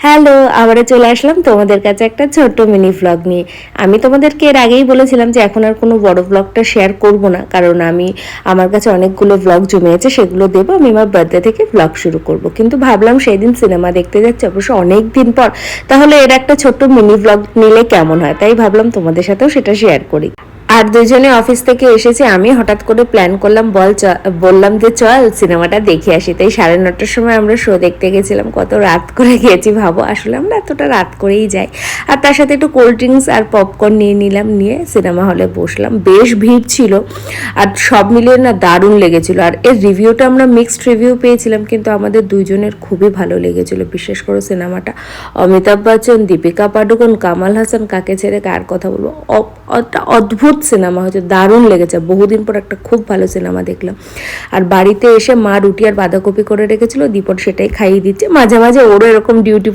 Hello, আবারও চলে আসলাম তোমাদের কাছে একটা ছোট্ট মিনি ভ্লগ নিয়ে। আমি তোমাদেরকে এর আগেই বলেছিলাম যে এখন আর কোনো বড় ভ্লগটা শেয়ার করব না, কারণ আমার কাছে অনেকগুলো ভ্লগ জমে আছে, সেগুলো দেবো। আমি আমার বার্থডে থেকে ভ্লগ শুরু করব, কিন্তু ভাবলাম সেই দিন সিনেমা দেখতে যাচ্ছি, অবশ্য অনেক দিন পর, তাহলে এর একটা ছোট্ট মিনি ভ্লগ নিলে কেমন হয়, তাই ভাবলাম তোমাদের সাথেও সেটা শেয়ার করি। আর দুজনে অফিস থেকে এসেছি, আমি হঠাৎ করে প্ল্যান করলাম, বললাম যে চল সিনেমাটা দেখে আসি। তাই 9:30টার সময় আমরা শো দেখতে গেছিলাম। কত রাত করে গিয়েছি ভাবো, আসলে আমরা এতটা রাত করেই যাই। আর তার সাথে একটু কোল্ড ড্রিঙ্কস আর পপকর্ন নিয়ে নিলাম, নিয়ে সিনেমা হলে বসলাম। বেশ ভিড় ছিল, আর সব মিলিয়ে না দারুণ লেগেছিল। আর এর রিভিউটা আমরা মিক্সড রিভিউ পেয়েছিলাম, কিন্তু আমাদের দুইজনের খুবই ভালো লেগেছিল। বিশেষ করে সিনেমাটা অমিতাভ বচ্চন, দীপিকা পাডুকোন, কামাল হাসান, কাকে ছেড়ে কার কথা বলবো, একটা অদ্ভুত সিনেমা হয়েছে, দারুণ লেগেছে। বহুদিন পর একটা খুব ভালো সিনেমা দেখলাম। আর বাড়িতে এসে মা রুটি আর বাঁধাকপি করে রেখেছিল, দীপন সেটাই খাইয়ে দিচ্ছে। মাঝে মাঝে ওরও এরকম ডিউটি